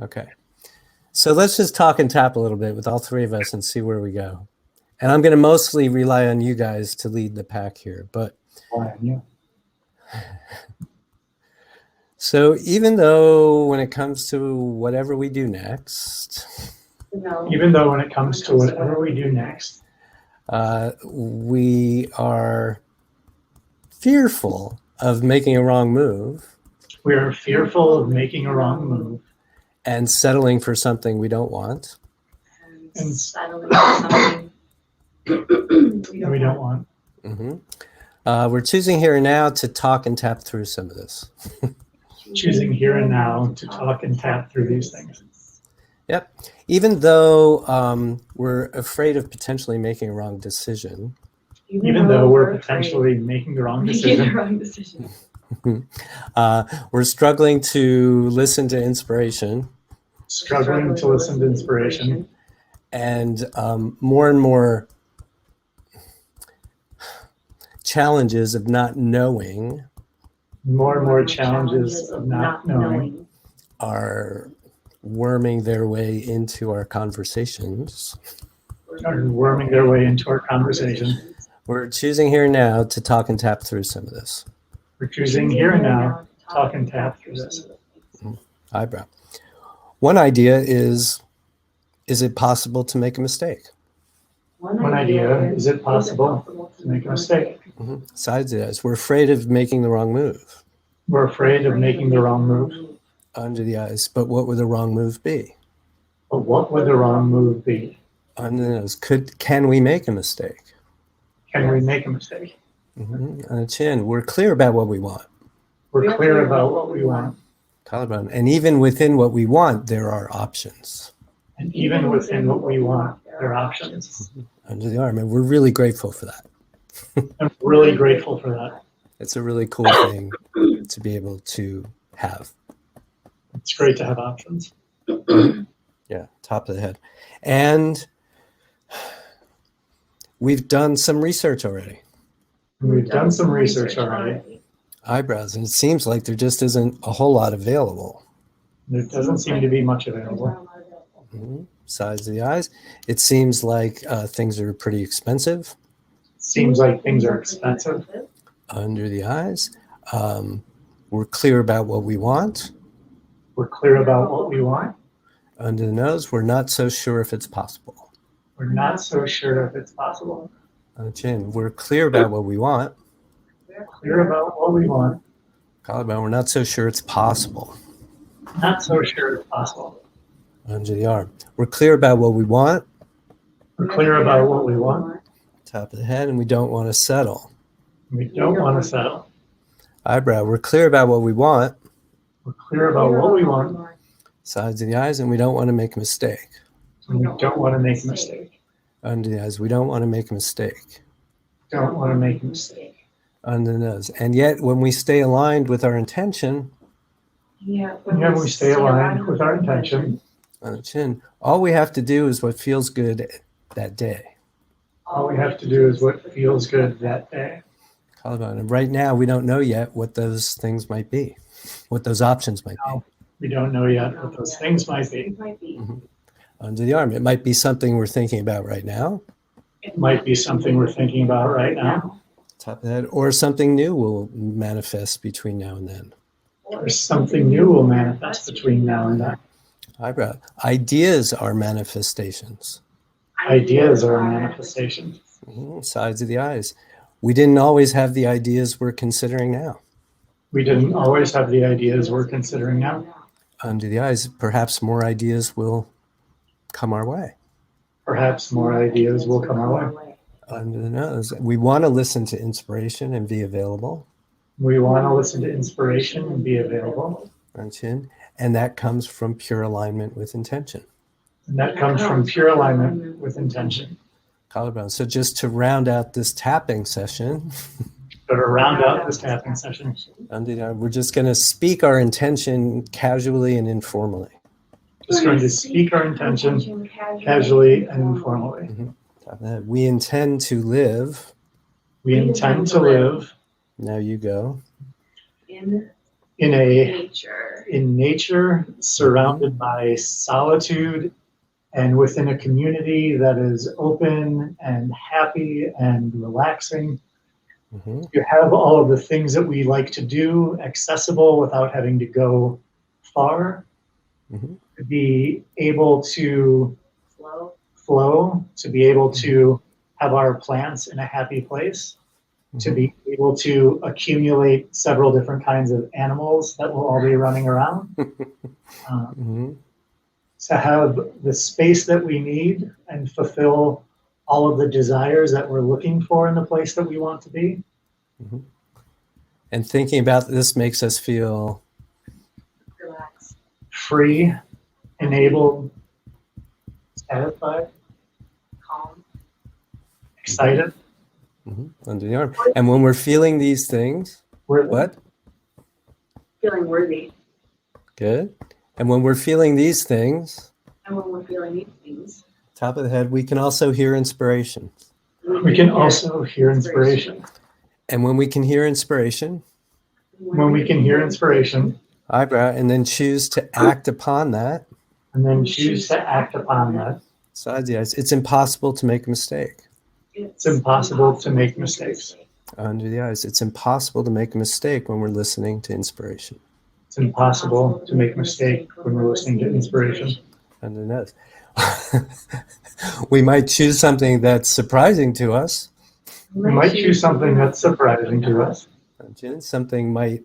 Okay. So let's just talk and tap a little bit with all three of us and see where we go. And I'm going to mostly rely on you guys to lead the pack here. But so even though when it comes to whatever we do next, we are fearful of making a wrong move. We are fearful of making a wrong move. And settling for something we don't want. And settling for something we don't want. Mm-hmm. We're choosing here and now to talk and tap through some of this. Choosing here and now to talk and tap through these things. Yep. Even though we're afraid of potentially making a wrong decision. Even though we're potentially making the wrong decision. We're struggling to listen to inspiration. And more and more challenges of not knowing. Are worming their way into our conversations. We're choosing here and now to talk and tap through some of this. We're choosing here and now to talk and tap through this. Eyebrow. One idea is it possible to make a mistake? One idea, is it possible to make a mistake? Besides this, we're afraid of making the wrong move. We're afraid of making the wrong move. Under the eyes, but what would the wrong move be? But what would the wrong move be? Under the nose, can we make a mistake? Can we make a mistake? On the chin, we're clear about what we want. We're clear about what we want. Collarbone, and even within what we want, there are options. And even within what we want, there are options. Under the arm, and we're really grateful for that. I'm really grateful for that. It's a really cool thing to be able to have. It's great to have options. Yeah, top of the head. And we've done some research already. Eyebrows, and it seems like there just isn't a whole lot available. There doesn't seem to be much available. Size of the eyes. It seems like things are pretty expensive. Under the eyes. We're clear about what we want. Under the nose, we're not so sure if it's possible. On the chin, we're clear about what we want. Collarbone, we're not so sure it's possible. Under the arm, we're clear about what we want. Top of the head, and we don't want to settle. Eyebrow, we're clear about what we want. Sides of the eyes, and we don't want to make a mistake. Under the eyes, we don't want to make a mistake. Under the nose. And yet, when we stay aligned with our intention, on the chin, all we have to do is what feels good that day. Collarbone. And right now, we don't know yet what those things might be, what those options might be. We don't know yet what those things might be. Under the arm, it might be something we're thinking about right now. Top of the head, or something new will manifest between now and then. Eyebrow. Ideas are manifestations. Sides of the eyes. We didn't always have the ideas we're considering now. Under the eyes, perhaps more ideas will come our way. Under the nose, we want to listen to inspiration and be available. On chin, and that comes from pure alignment with intention. Collarbone. So just to round out this tapping session, under the arm, we're just going to speak our intention casually and informally. We intend to live. Now you go. in nature. in nature, surrounded by solitude, and within a community that is open and happy and relaxing. Mm-hmm. You have all of the things that we like to do accessible without having to go far. Mm-hmm. To be able to Flow. to be able to have our plants in a happy place, to be able to accumulate several different kinds of animals that will all be running around, Mm-hmm. to have the space that we need and fulfill all of the desires that we're looking for in the place that we want to be. Mm-hmm. And thinking about this makes us feel Relax. Free, enabled, satisfied, Calm. excited. under the arm. And when we're feeling these things, what? Feeling worthy. Good. And when we're feeling these things, And when we're feeling these things, top of the head, we can also hear inspiration. We can also hear inspiration. And when we can hear inspiration, When we can hear inspiration, eyebrow, and then choose to act upon that, and then choose to act upon that, besides the eyes, it's impossible to make a mistake. it's impossible to make mistakes. Under the eyes, it's impossible to make a mistake when we're listening to inspiration. It's impossible to make a mistake when we're listening to inspiration. Under the nose. We might choose something that's surprising to us. We might choose something that's surprising to us. Something might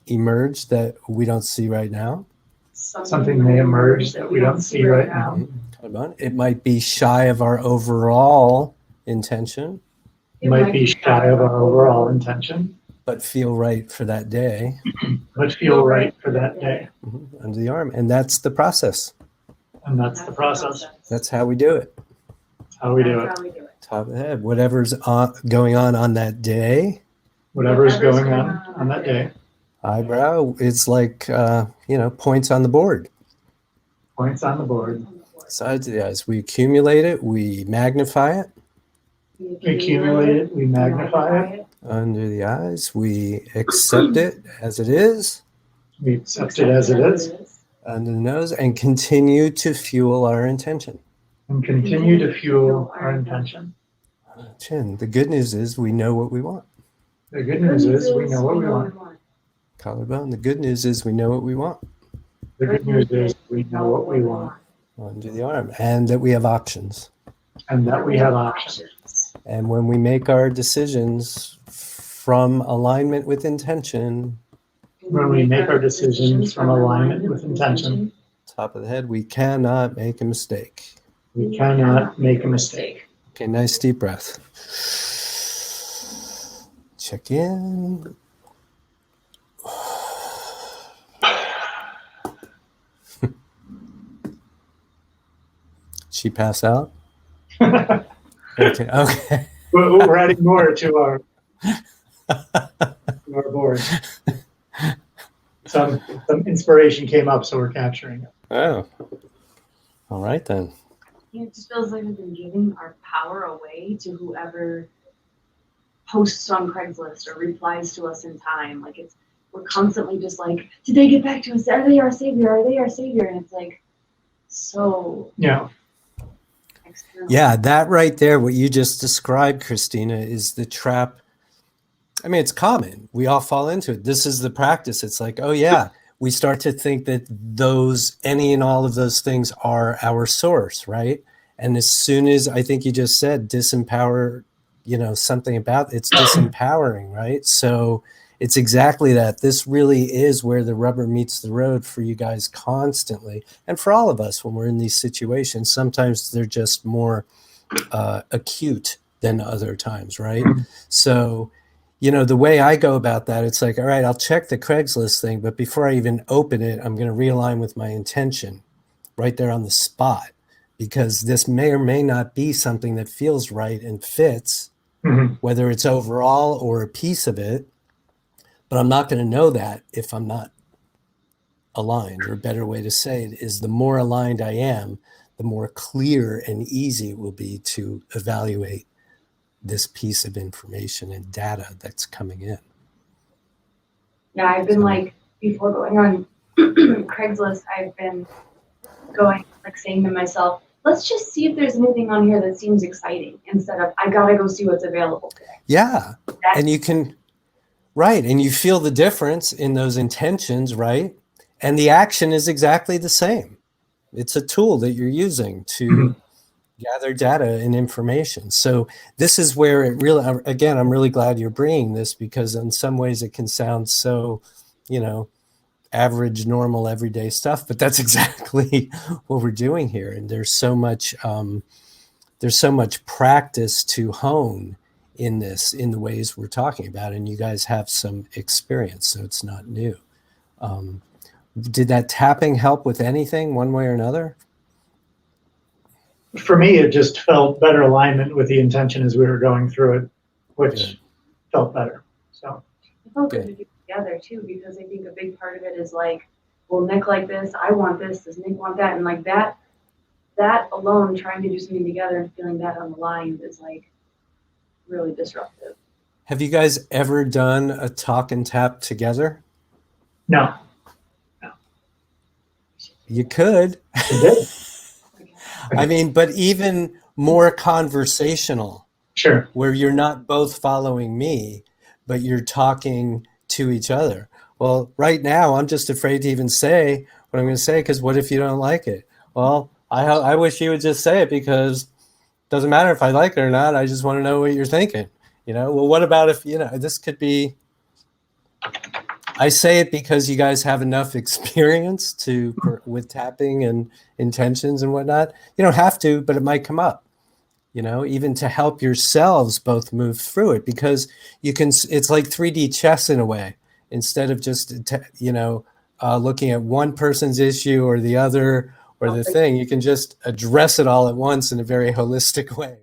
emerge that we don't see right now. Something may emerge that we don't see right now. It might be shy of our overall intention. It might be shy of our overall intention, but feel right for that day. But feel right for that day. Under the arm. And that's the process. And that's the process. That's how we do it. How we do it. Top of the head. Whatever's going on that day. Whatever's going on that day. Eyebrow, it's like, points on the board. Points on the board. Sides of the eyes. We accumulate it. We magnify it. We accumulate it. We magnify it. Under the eyes. We accept it as it is. We accept it as it is. Under the nose. And continue to fuel our intention. And continue to fuel our intention. Chin. The good news is we know what we want. The good news is we know what we want. Collarbone. The good news is we know what we want. The good news is we know what we want. Under the arm. And that we have options. And that we have options. And when we make our decisions from alignment with intention. When we make our decisions from alignment with intention. Top of the head. We cannot make a mistake. We cannot make a mistake. Okay, nice deep breath. Check in. She pass out? Okay. We're adding more to our board. Some inspiration came up, so we're capturing it. Oh. All right then. It just feels like we've been giving our power away to whoever posts on Craigslist or replies to us in time. Like we're constantly just like, did they get back to us? Are they our savior? Are they our savior? And it's like so external. Yeah, that right there, what you just described, Christina, is the trap. I mean, it's common. We all fall into it. This is the practice. It's like, oh yeah, we start to think that any and all of those things are our source, right? And as soon as, I think you just said, disempower, something about it's disempowering, right? So it's exactly that. This really is where the rubber meets the road for you guys constantly. And for all of us, when we're in these situations, sometimes they're just more acute than other times, right? So, the way I go about that, it's like, all right, I'll check the Craigslist thing, but before I even open it, I'm going to realign with my intention right there on the spot, because this may or may not be something that feels right and fits, whether it's overall or a piece of it. But I'm not going to know that if I'm not aligned, or a better way to say it is the more aligned I am, the more clear and easy it will be to evaluate this piece of information and data that's coming in. Yeah, I've been like before going on Craigslist, I've been going, like saying to myself, let's just see if there's anything on here that seems exciting instead of, I gotta go see what's available today. Yeah. And you can, right. And you feel the difference in those intentions, right? And the action is exactly the same. It's a tool that you're using to gather data and information. So this is where it really, again, I'm really glad you're bringing this, because in some ways it can sound so, average, normal, everyday stuff, but that's exactly what we're doing here. And there's so much practice to hone in this, in the ways we're talking about. And you guys have some experience, so it's not new. Did that tapping help with anything one way or another? For me, it just felt better alignment with the intention as we were going through it, which felt better. So It felt good to do it together too, because I think a big part of it is like, well, Nick like this, I want this, does Nick want that? And like that alone, trying to do something together and feeling that unaligned is like really disruptive. Have you guys ever done a talk and tap together? no, You could. it did. I mean, but even more conversational, Sure. where you're not both following me, but you're talking to each other. Well, right now, I'm just afraid to even say what I'm going to say, because what if you don't like it? Well, I wish you would just say it, because it doesn't matter if I like it or not. I just want to know what you're thinking. Well, what about if, this could be, I say it because you guys have enough experience with tapping and intentions and whatnot. You don't have to, but it might come up, even to help yourselves both move through it, because it's like 3D chess in a way, instead of just, looking at one person's issue or the other or the thing. You can just address it all at once in a very holistic way.